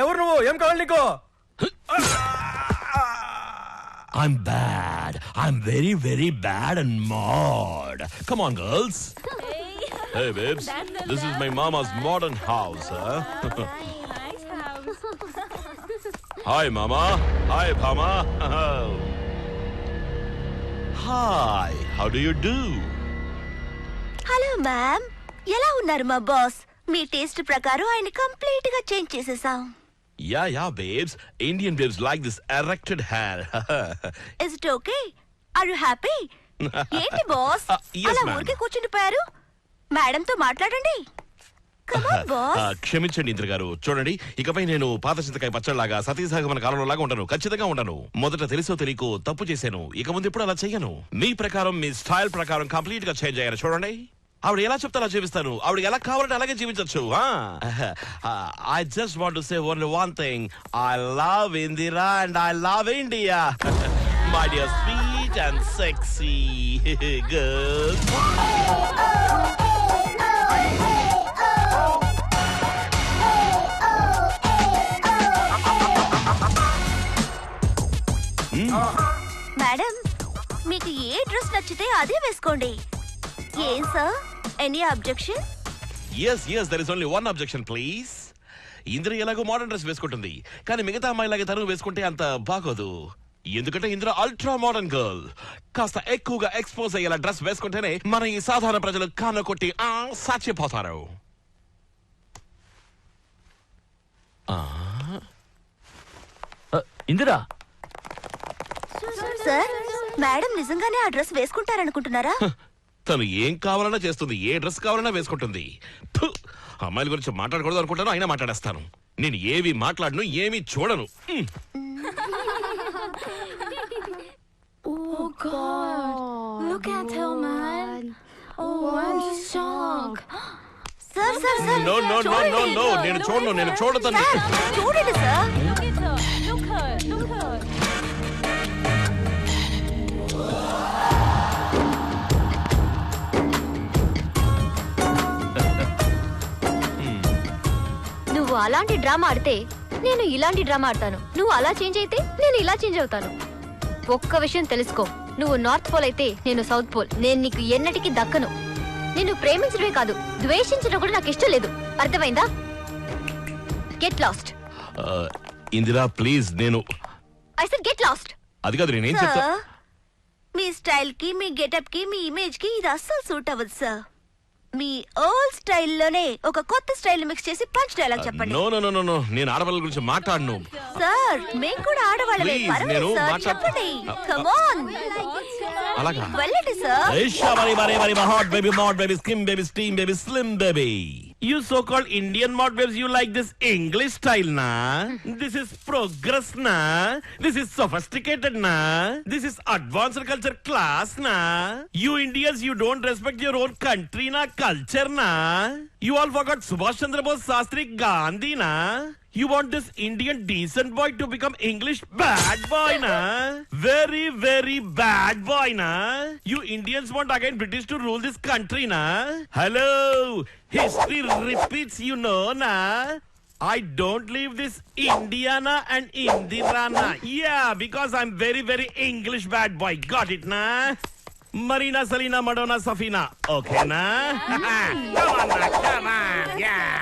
ఎవరు నువ్వు? ఏం కావాలి నీకు? I'm bad. I'm very, very bad and mad. Come on, girls. Hey, babes. This is my mama's modern house, huh? Nice house. Hi, mama. Hi, Pama. Hi. How do you do? Hello ma'am, ఎలా ఉన్నారు మా boss? మీ taste ప్రకారం ఆయన complete గా change చేసేసాం. Yeah, babes. Indian babes like this erected hair. Is it okay? Are you happy? ఏంటి boss Yes, అలా ma'am. ఊరికే కూర్చుండిపోయారు? మేడం తో మాట్లాడండి. Come on boss. క్షమించండి ఇంద్ర గారు. చూడండి, ఇకపై నేను పాత చింతకాయ పచ్చళ్ళలాగా సతీసాగమన కాలంలో లాగా ఉంటాను. ఖచ్చితంగా ఉంటాను. మొదట తెలుసో తెలియకో తప్పు చేశాను. ఇక ముందు ఎప్పుడు అలా చెయ్యను. మీ ప్రకారం, మీ స్టైల్ ప్రకారం కంప్లీట్ గా చేంజ్ అయ్యాను. చూడండి, ఆవిడ ఎలా చెప్తా అలా జీవిస్తాను. ఆవిడ ఎలా కావాలంటే అలాగే జీవించచ్చు. I just want to say only one thing. I love Indira and I love India. My dear sweet and sexy girls. Madam, మీకు ఏ డ్రెస్ నచ్చితే అదే వేసుకోండి. ఏం sir, any objection? Yes, there is only one objection, please. Indra ఎలాగో modern dress వేసుకుంటుంది, కానీ మిగతా అమ్మాయిలాగే తను వేసుకుంటే అంత బాగోదు. ఎందుకంటే ఇంద్ర అల్ట్రా మోడర్న్ గర్ల్. కాస్త ఎక్కువగా ఎక్స్పోజ్ అయ్యేలా డ్రెస్ వేసుకుంటేనే మన ఈ సాధారణ ప్రజలు కాన కొట్టి సాచిపోతారు. ఇందిరా, సార్, మేడం నిజంగానే ఆ డ్రెస్ వేసుకుంటారనుకుంటున్నారా? తను ఏం కావాలన్నా చేస్తుంది, ఏ డ్రెస్ కావాలన్నా వేసుకుంటుంది. ఫు! అమ్మాయిల గురించి మాట్లాడకూడదు అనుకుంటాను, అయినా మాట్లాడేస్తాను. నేను ఏవి మాట్లాడను, ఏమి చూడను. Oh God! Look at her, man. Oh, I'm shocked. Sir, No, నేను చూడతాను. చూడండి sir. Look at her. Look her. నువ్వు అలాంటి డ్రామా ఆడితే నేను ఇలాంటి డ్రామా ఆడతాను. నువ్వు అలా చేంజ్ అయితే నేను ఇలా చేంజ్ అవుతాను. ఒక్క విషయం తెలుసుకో, నువ్వు నార్త్ పోల్ అయితే నేను సౌత్ పోల్. నేను నీకు ఎన్నటికీ దక్కను. నిన్ను ప్రేమించడమే కాదు, ద్వేషించడం కూడా నాకు ఇష్టం లేదు. అర్థమైందా? Get lost. ఇందిరా ప్లీజ్, నేను ఐ సెడ్ గెట్ లాస్ట్. అది కాదు, నేనేం చెప్తా. సార్, మీ స్టైల్ కి, మీ గెటప్ కి, మీ ఇమేజ్ కి ఇది అస్సలు సూట్ అవ్వదు సార్. మీ ఓల్డ్ స్టైల్లోనే ఒక కొత్త స్టైల్ మిక్స్ చేసి పంచ్ డైలాగ్ చెప్పండి. నో, నేను ఆడవాళ్ళ గురించి మాట్లాడను. సార్, మేము కూడా ఆడవాళ్ళమే. Please, పర్వాలేదు నేను సార్, చెప్పండి. కమ్ ఆన్, అలాగా వెళ్ళండి sir. my hot baby, mod baby, skim baby, steam baby, slim baby. You so-called Indian mod babes, you like this English style, na? This is progress, na? This is sophisticated, na? This is advanced culture class, na? You Indians, you don't respect your own country, na? Culture, na? You all forgot Subhash Chandra Bose, Shastri, Gandhi, na? You want this Indian decent boy to become English bad boy, na? Very, very bad boy, na? You Indians want again British to rule this country, na? Hello? History repeats, you know, na? I don't leave this Indiana and Indirana. Yeah, because I'm very, very English bad boy. Got it, na? Marina, Selena, Madonna, Safina. Okay, na? Come on, yeah.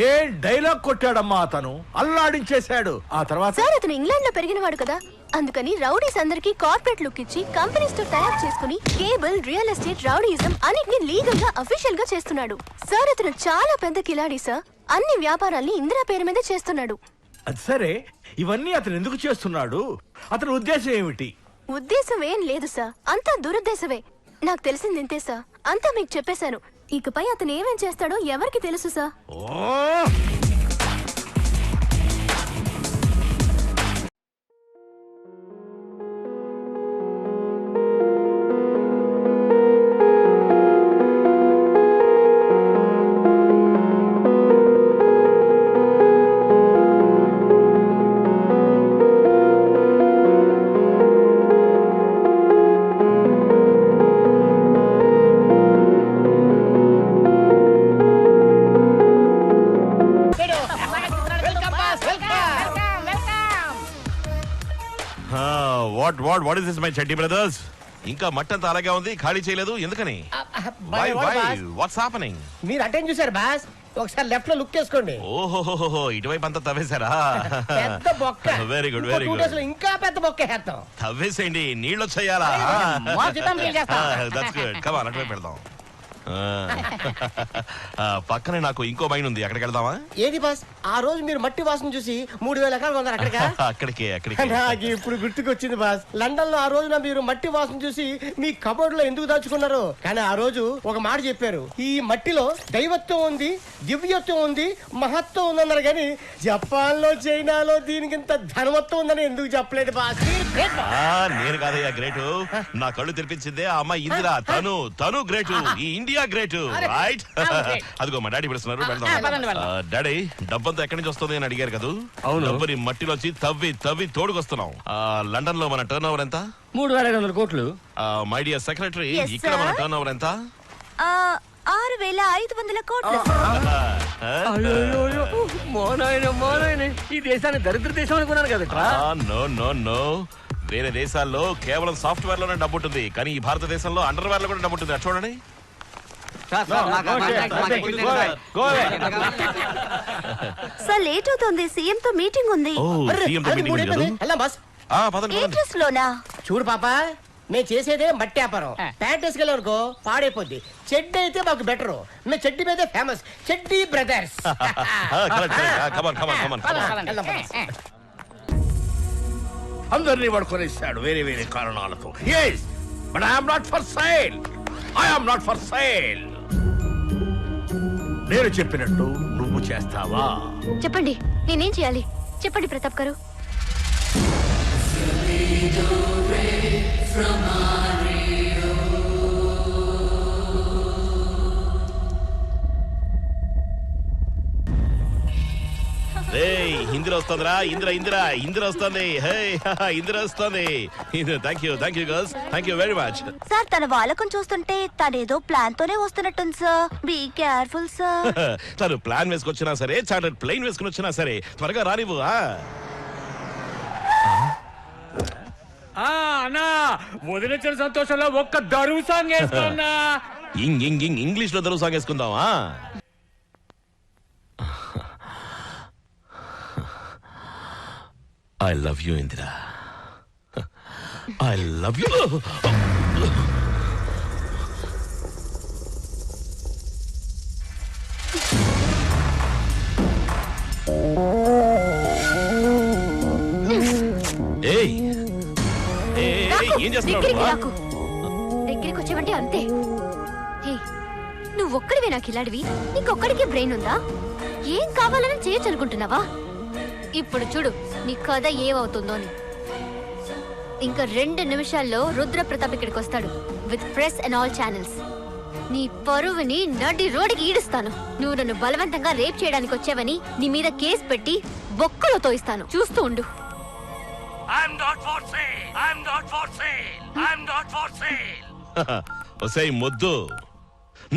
ఏ dialogue కొట్టాడమ్మా అతను, అల్లాడించేశాడు. ఆ తర్వాత sir, అతను England లో పెరిగినవాడు కదా, అందుకని రౌడీస్ అందరికి కార్పొరేట్ లుక్ ఇచ్చి కంపెనీస్ తో టైప్ చేసుకుని కేబుల్, రియల్ ఎస్టేట్, రౌడీజం అన్నిటిని లీగల్ గా అఫీషియల్ గా చేస్తున్నాడు. సార్, అతను చాలా పెద్ద కిలాడి సార్. అన్ని వ్యాపారాల్ని ఇందిరా పేరు మీద చేస్తున్నాడు. అది సరే, ఇవన్నీ అతను ఎందుకు చేస్తున్నాడు? అతని ఉద్దేశం ఏమిటి? ఉద్దేశం ఏం లేదు సార్, అంతా దురుద్దేశమే. నాకు తెలిసింది ఇంతే సార్, అంతా మీకు చెప్పేశాను. ఇకపై అతను ఏమేం చేస్తాడో ఎవరికి తెలుసు sir. What is this my చెడ్డి బ్రదర్స్? ఇంకా మట్టంతా అలాగే ఉంది, ఖాళీ చేయలేదు ఎందుకని? What's happening? మీరు అటెండ్ చూసారు బాస్, ఒకసారి లెఫ్ట్ లో లుక్ చేసుకోండి. ఓహో, ఇటువైపు అంతా తవ్వేశారా? పెద్ద బొక్క. వెరీ గుడ్, ఇంకో వెరీ 2 గుడ్. days లో ఇంకా పెద్ద బొక్క వేస్తాం. తవ్వేసేయండి, నీళ్ళు వచ్చేయాలా? మోచితం ఫీల్ చేస్తాం. దట్స్ గుడ్, కమ్ ఆన్ అటువైపు పెడదాం. పక్కనే నాకు ఇంకో మైన్ ఉంది, అక్కడికి వెళ్దామా? ఏది బాస్, ఆ రోజు మీరు మట్టి వాసన చూసి 3000 ఎకరాలు కొన్నారు అక్కడికా? అక్కడికి నాకు ఇప్పుడు గుర్తుకొచ్చింది బాస్, లండన్ లో ఆ రోజున మీరు మట్టి వాసన చూసి మీ కబోర్డ్ లో ఎందుకు దాచుకున్నారు? కానీ ఆ రోజు ఒక మాట చెప్పారు, ఈ మట్టిలో దైవత్వం ఉంది, దివ్యత్వం ఉంది, మహత్వం ఉందన్నారు. కానీ జపాన్ లో చైనాలో దీనికి ఇంత ధనవత్వం ఉందని ఎందుకు చెప్పలేదు బాస్? మీరు great boss. నేను కాదయ్యా గ్రేటు, నా కళ్ళు తెరిపించిందే ఆ అమ్మాయి ఇందిరా. తను గ్రేటు, ఈ ఇండియా గ్రేటు, రైట్? అదిగో మా డాడీ పిలుస్తున్నారు, వెళ్దాం. డాడీ, డబ్బంతా ఎక్కడి నుంచి వస్తుంది అని అడిగారు కదా? అవును. డబ్బుని మట్టిలోంచి తవ్వి తోడుకొస్తున్నాం. లండన్ లో మన టర్న్ ఓవర్ ఎంత? 3500 కోట్లు. మై డియర్ సెక్రటరీ, Yes, ఇక్కడ sir. మన టర్న్ ఓవర్ ఎంత? 6500 కోట్లు. మోనాయన ఈ దేశాన్ని దరిద్ర దేశం అనుకున్నాను కదా. నో, వేరే దేశాల్లో కేవలం సాఫ్ట్వేర్ లోనే డబ్బు ఉంటుంది, కానీ ఈ భారతదేశంలో అండర్వేర్ లో కూడా డబ్బు ఉంటుంది. అది చూడండి. సార్ లేట్ అవుతుంది, సీఎం తో మీటింగ్ ఉంది. అర్రే, సీఎం తో అది మీటింగ్ మూడు ఉంది కదా? అయిపోయింది. వెళ్దాం బాస్. పదండి. ఇంట్రెస్ట్ లోనా? చూడు పాప, మేము చేసేదే మట్టి వ్యాపారం. ప్యాంట్ వేసుకెళ్ళి అనుకో పాడైపోద్ది. చెడ్డి అయితే మాకు బెటర్. మేము చెడ్డి మీదే ఫేమస్, చెడ్డి బ్రదర్స్. అందరినీ వాడు కొనేస్తాడు వేరే వేరే కారణాలతో. Yes, but I'm not for sale. I'm not for sale. నేను చెప్పినట్టు నువ్వు చేస్తావా? చెప్పండి, నేనేం చేయాలి చెప్పండి ప్రతాప్ గారు. హిందీలో వస్తుందిరా, ఇందిరా వస్తుంది. ఇందిరా వస్తుంది. Thank you girls, thank you very much. Sir తన వాళ్ళకం చూస్తుంటే తనేదో ప్లాన్ తోనే వస్తున్నట్టుంది సార్. Be careful sir. తను ప్లాన్ వేసుకొచ్చినా సరే, చార్టర్డ్ ప్లేన్ వేసుకుని వచ్చినా సరే, త్వరగా రానివ్వు. అన్నా వదిలించిన సంతోషంలో ఒక్క దరువు సాంగ్ వేసుకున్నా. ఇంగ్లీష్ లో దరువు song వేసుకుందామా? I love you, Indira. I love you. ఏం దగ్గరికి చేస్తున్నావు? రాకు. దగ్గరికి వచ్చావంటే అంతే. హే, నువ్వు ఒక్కడివే నాకు ఇలాడివి. నీకొక్కడికే బ్రెయిన్ ఉందా? ఏం కావాలని చేయొచ్చు అనుకుంటున్నావా? ఇప్పుడు చూడు నీ కథ ఏమవుతుందో అని. ఇంకా 2 నిమిషాల్లో రుద్ర ప్రతాప్ ఇక్కడికి వస్తాడు with press and all channels. నీ పరువుని నడి రోడ్డుకి ఈడుస్తాను. నువ్వు నన్ను బలవంతంగా రేప్ చేయడానికి వచ్చావని నీ మీద కేసు పెట్టి బొక్కలో తోయిస్తాను. చూస్తూ ఉండు. ఒసేయ్ మొద్దు,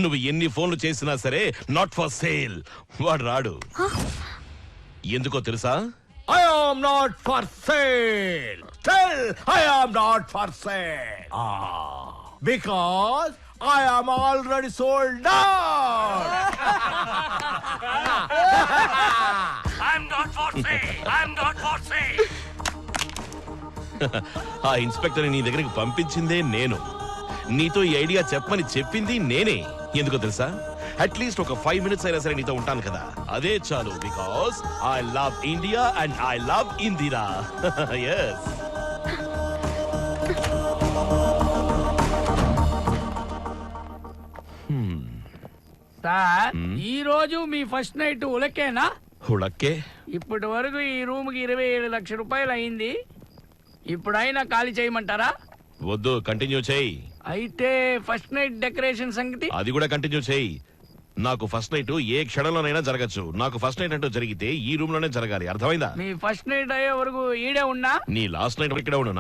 నువ్వు ఎన్ని ఫోన్లు చేసినా సరే నాట్ ఫర్ సేల్. వాడు రాడు. ఎందుకో తెలుసా? I am not for sale. Still, I am not for sale. Because I am already sold out. I'm not for sale. ఆ ఇన్స్పెక్టర్ నీ దగ్గరికి పంపించిందే నేను. నీతో ఈ ఐడియా చెప్పమని చెప్పింది నేనే. ఎందుకో తెలుసా? అట్లీస్ట్ ఒక 5 minutes అయినా సరే నీతో ఉంటాను కదా, అదే చాలు. Because I love India and I love Indira. yes. Sir, ఈ రోజు మీ ఫస్ట్ నైట్ ఉలకేనా? హుళక్కే. ఇప్పటి వరకు ఈ రూమ్ కి 27 లక్షల రూపాయలు అయింది. ఇప్పుడైనా ఖాళీ చేయమంటారా? వద్దు, కంటిన్యూ చేయి. అయితే ఫస్ట్ నైట్ డెకరేషన్ సంగతి? అది కూడా కంటిన్యూ చేయి. నాకు ఫస్ట్ నైట్ ఏ క్షణంలోనైనా జరగచ్చు. నాకు ఫస్ట్ నైట్ అంటూ జరిగితే ఈ రూమ్ లోనే జరగాలి. అర్థమైందా? మీ ఫస్ట్ నైట్ అయ్యే వరకు ఈడే ఉన్నా నీ లాస్ట్ నైట్ ఇక్కడ ఉండు.